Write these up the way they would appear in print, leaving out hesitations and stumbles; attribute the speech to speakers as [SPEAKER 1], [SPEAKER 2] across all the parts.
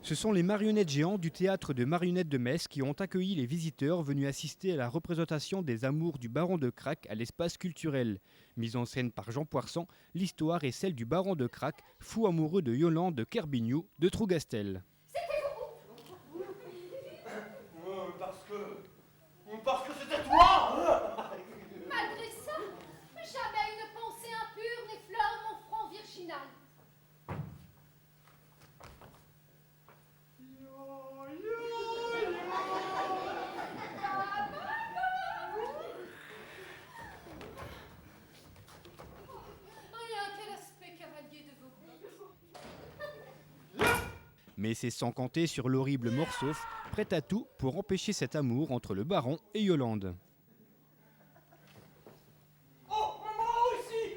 [SPEAKER 1] Ce sont les marionnettes géantes du théâtre de marionnettes de Metz qui ont accueilli les visiteurs venus assister à la représentation des Amours du Baron de Crac à l'espace culturel. Mise en scène par Jean Poirson, l'histoire est celle du Baron de Crac, fou amoureux de Yolande de Kerbignou de Trougastel.
[SPEAKER 2] Parce que c'était toi.
[SPEAKER 3] Malgré ça, jamais une pensée impure n'effleure mon front virginal. Rien qu'à l'aspect cavalier de vos bêtes.
[SPEAKER 1] Mais c'est sans compter sur l'horrible Morsauf, prêt à tout pour empêcher cet amour entre le baron et Yolande.
[SPEAKER 2] Oh, moi aussi.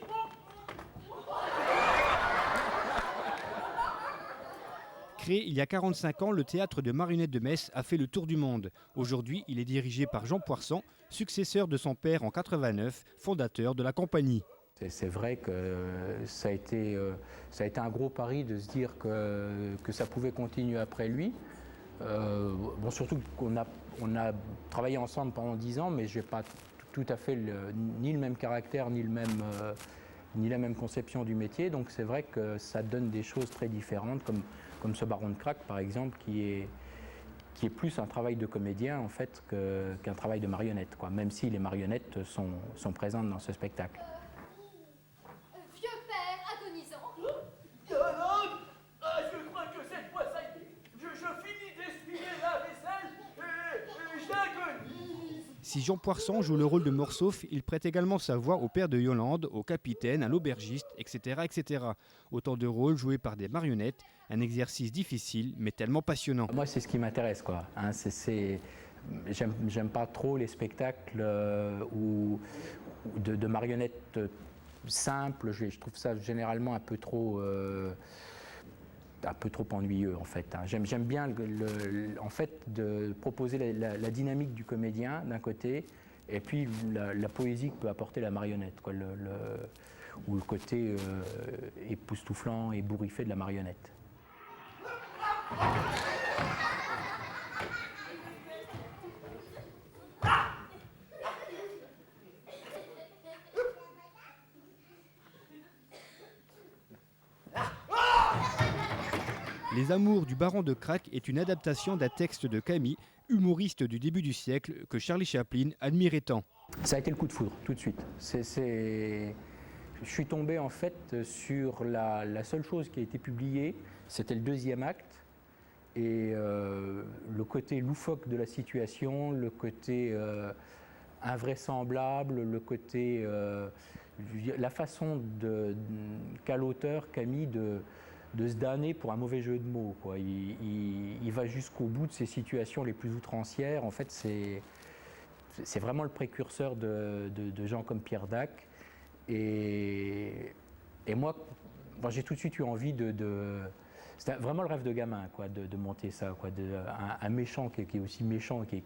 [SPEAKER 1] Créé il y a 45 ans, le théâtre de marionnettes de Metz a fait le tour du monde. Aujourd'hui, il est dirigé par Jean Poirson, successeur de son père en 89, fondateur de la compagnie.
[SPEAKER 4] C'est vrai que ça a été un gros pari de se dire que ça pouvait continuer après lui. Bon, surtout qu'on a travaillé ensemble pendant 10 ans, mais je n'ai pas tout à fait ni le même caractère, ni la même conception du métier. Donc c'est vrai que ça donne des choses très différentes, comme ce Baron de Crac, par exemple, qui est plus un travail de comédien en fait qu'un travail de marionnette, quoi, même si les marionnettes sont présentes dans ce spectacle.
[SPEAKER 3] Vieux père agonisant.
[SPEAKER 2] Yolande, je crois que cette fois ça y est. Je finis d'essuyer la vaisselle et j'agonise.
[SPEAKER 1] Si Jean Poirson joue le rôle de Morsauf, il prête également sa voix au père de Yolande, au capitaine, à l'aubergiste, etc., etc. Autant de rôles joués par des marionnettes, un exercice difficile mais tellement passionnant.
[SPEAKER 4] Moi, c'est ce qui m'intéresse, quoi. Hein, j'aime pas trop les spectacles de marionnettes simples. Je trouve ça généralement un peu trop ennuyeux, en fait. Hein. J'aime bien en fait de proposer la dynamique du comédien d'un côté, et puis la poésie que peut apporter la marionnette, quoi, ou le côté époustouflant et bourriffé de la marionnette.
[SPEAKER 1] Les Amours du Baron de Crac est une adaptation d'un texte de Camille, humoriste du début du siècle, que Charlie Chaplin admirait tant.
[SPEAKER 4] Ça a été le coup de foudre, tout de suite. Je suis tombé en fait sur la seule chose qui a été publiée, c'était le deuxième acte. Et le côté loufoque de la situation, le côté invraisemblable, le côté, la façon qu'a l'auteur Camille de se damner pour un mauvais jeu de mots, quoi. Il va jusqu'au bout de ses situations les plus outrancières. En fait, c'est vraiment le précurseur de gens comme Pierre Dac. Et moi, j'ai tout de suite eu envie c'était vraiment le rêve de gamin, quoi, de monter ça, quoi, un méchant qui est aussi méchant, qui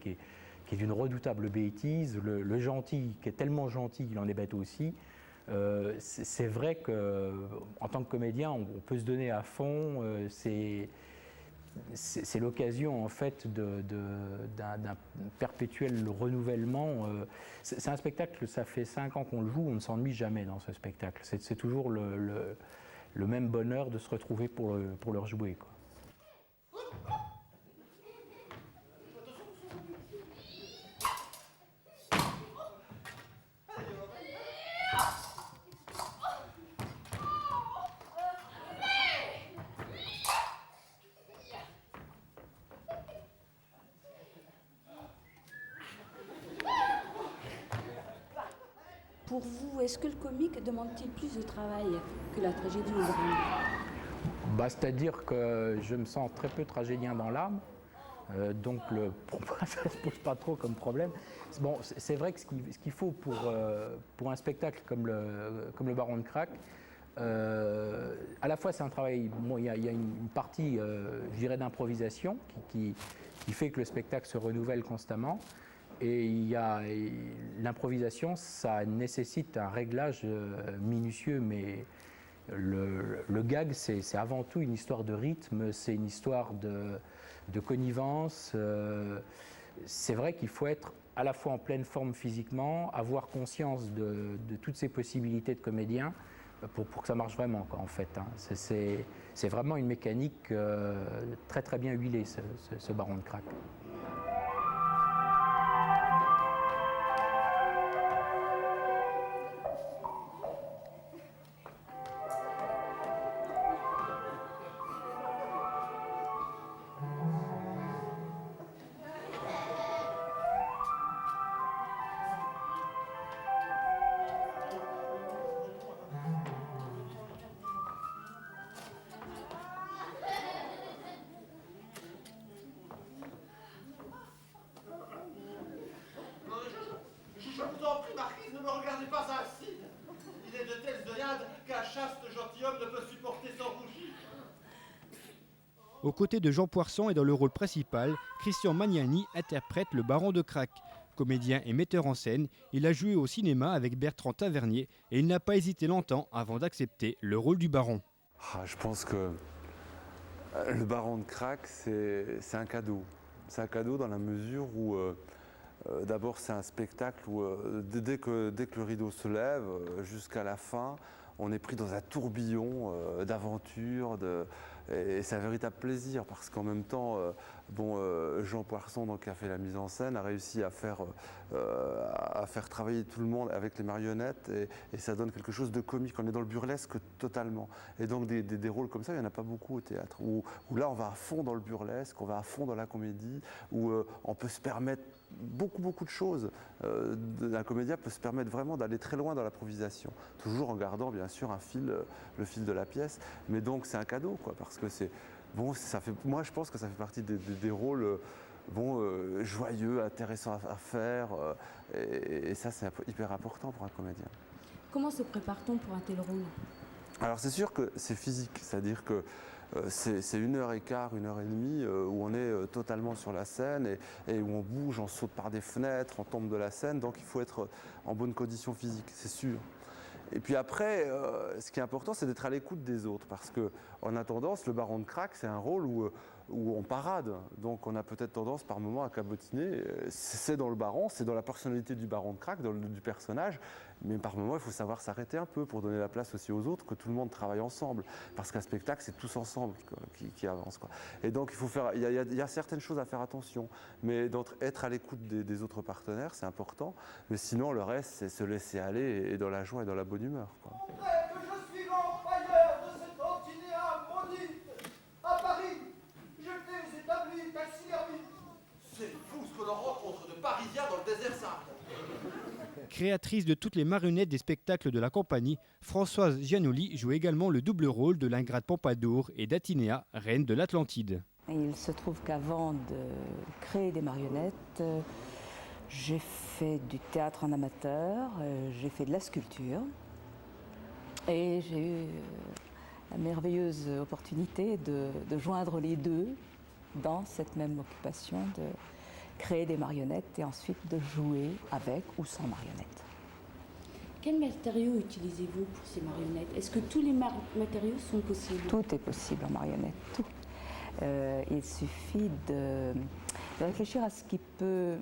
[SPEAKER 4] est d'une redoutable bêtise, le gentil qui est tellement gentil qu'il en est bête aussi. C'est vrai qu'en tant que comédien, on peut se donner à fond. C'est l'occasion en fait d'un perpétuel renouvellement. C'est un spectacle, ça fait 5 ans qu'on le joue, on ne s'ennuie jamais dans ce spectacle. C'est toujours le même bonheur de se retrouver pour le rejouer, quoi.
[SPEAKER 5] Pour vous, est-ce que le comique demande-t-il plus de travail que la tragédie ou le drame ?
[SPEAKER 4] C'est-à-dire que je me sens très peu tragédien dans l'âme, donc pour moi ça ne se pose pas trop comme problème. Bon, c'est vrai que ce qu'il faut pour un spectacle comme le Baron de Crac, à la fois c'est un travail, bon, il y a une partie, je dirais, d'improvisation qui fait que le spectacle se renouvelle constamment. Et il y a l'improvisation, ça nécessite un réglage minutieux, mais Le gag, c'est avant tout une histoire de rythme, c'est une histoire de connivence. C'est vrai qu'il faut être à la fois en pleine forme physiquement, avoir conscience de toutes ces possibilités de comédien pour que ça marche vraiment, quoi, en fait. Hein. C'est vraiment une mécanique très très bien huilée, ce Baron de Crac.
[SPEAKER 2] Je vous en prie, marquise, ne me regardez pas ainsi. Il est de telles œillades qu'un chaste gentilhomme ne peut supporter sans rougir.
[SPEAKER 1] Aux côtés de Jean Poirson et dans le rôle principal, Christian Magnani interprète le Baron de Crac. Comédien et metteur en scène, il a joué au cinéma avec Bertrand Tavernier et il n'a pas hésité longtemps avant d'accepter le rôle du Baron.
[SPEAKER 6] Je pense que le Baron de Crac, c'est un cadeau. C'est un cadeau dans la mesure où, d'abord, c'est un spectacle où, dès que le rideau se lève, jusqu'à la fin, on est pris dans un tourbillon d'aventures, et c'est un véritable plaisir parce qu'en même temps, Jean Poirson, donc, qui a fait la mise en scène, a réussi à faire travailler tout le monde avec les marionnettes et ça donne quelque chose de comique. On est dans le burlesque totalement. Et donc des rôles comme ça, il n'y en a pas beaucoup au théâtre. Où là, on va à fond dans le burlesque, on va à fond dans la comédie, où on peut se permettre beaucoup de choses. Un comédien peut se permettre vraiment d'aller très loin dans l'improvisation, toujours en gardant bien sûr le fil de la pièce. Mais donc c'est un cadeau, quoi, parce que moi je pense que ça fait partie des rôles joyeux, intéressants à faire, et ça c'est hyper important pour un comédien.
[SPEAKER 5] Comment se prépare-t-on pour un tel rôle?
[SPEAKER 6] Alors c'est sûr que c'est physique, c'est-à-dire que c'est 1h15, 1h30 où on est totalement sur la scène et où on bouge, on saute par des fenêtres, on tombe de la scène, donc il faut être en bonne condition physique, c'est sûr. Et puis après, ce qui est important, c'est d'être à l'écoute des autres, parce qu'on a tendance, le Baron de Crac, c'est un rôle où on parade, donc on a peut-être tendance par moments à cabotiner. C'est dans le Baron, c'est dans la personnalité du Baron de Crac, du personnage, mais par moments, il faut savoir s'arrêter un peu pour donner la place aussi aux autres, que tout le monde travaille ensemble, parce qu'un spectacle, c'est tous ensemble qui avance, quoi. Et donc, il y a certaines choses à faire attention, mais être à l'écoute des autres partenaires, c'est important, mais sinon, le reste, c'est se laisser aller et dans la joie et dans la bonne humeur, quoi.
[SPEAKER 2] Montrez que je suis l'empailleur de cette Antinéa maudite. À Paris, je t'ai établi taxidermiste. C'est fou ce que l'on rencontre de Parisiens dans le désert sahara.
[SPEAKER 1] Créatrice de toutes les marionnettes des spectacles de la compagnie, Françoise Giannoli joue également le double rôle de l'Ingrate Pompadour et d'Atinéa, reine de l'Atlantide.
[SPEAKER 5] Il se trouve qu'avant de créer des marionnettes, j'ai fait du théâtre en amateur, j'ai fait de la sculpture et j'ai eu la merveilleuse opportunité de joindre les deux dans cette même occupation de créer des marionnettes et ensuite de jouer avec ou sans marionnettes.
[SPEAKER 7] Quels matériaux utilisez-vous pour ces marionnettes? Est-ce que tous les matériaux sont possibles?
[SPEAKER 5] Tout est possible en marionnette, tout. Il suffit de réfléchir à ce qui peut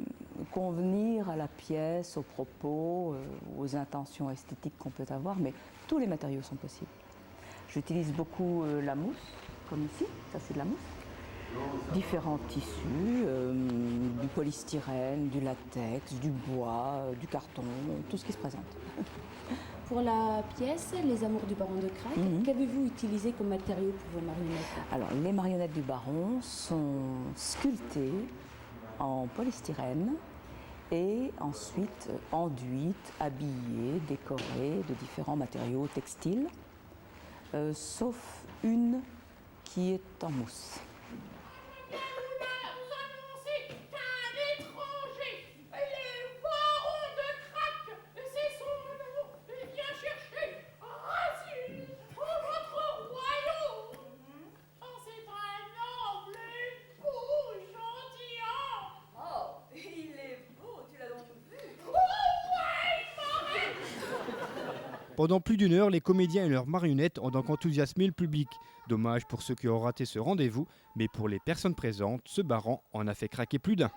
[SPEAKER 5] convenir à la pièce, aux propos, aux intentions esthétiques qu'on peut avoir, mais tous les matériaux sont possibles. J'utilise beaucoup la mousse, comme ici, ça c'est de la mousse. Différents tissus, du polystyrène, du latex, du bois, du carton, tout ce qui se présente.
[SPEAKER 7] Pour la pièce, Les Amours du Baron de Crac, qu'avez-vous utilisé comme matériaux pour vos marionnettes?
[SPEAKER 5] Alors, les marionnettes du Baron sont sculptées en polystyrène et ensuite enduites, habillées, décorées de différents matériaux textiles, sauf une qui est en mousse.
[SPEAKER 1] Pendant plus d'une heure, les comédiens et leurs marionnettes ont donc enthousiasmé le public. Dommage pour ceux qui ont raté ce rendez-vous, mais pour les personnes présentes, ce baran en a fait craquer plus d'un.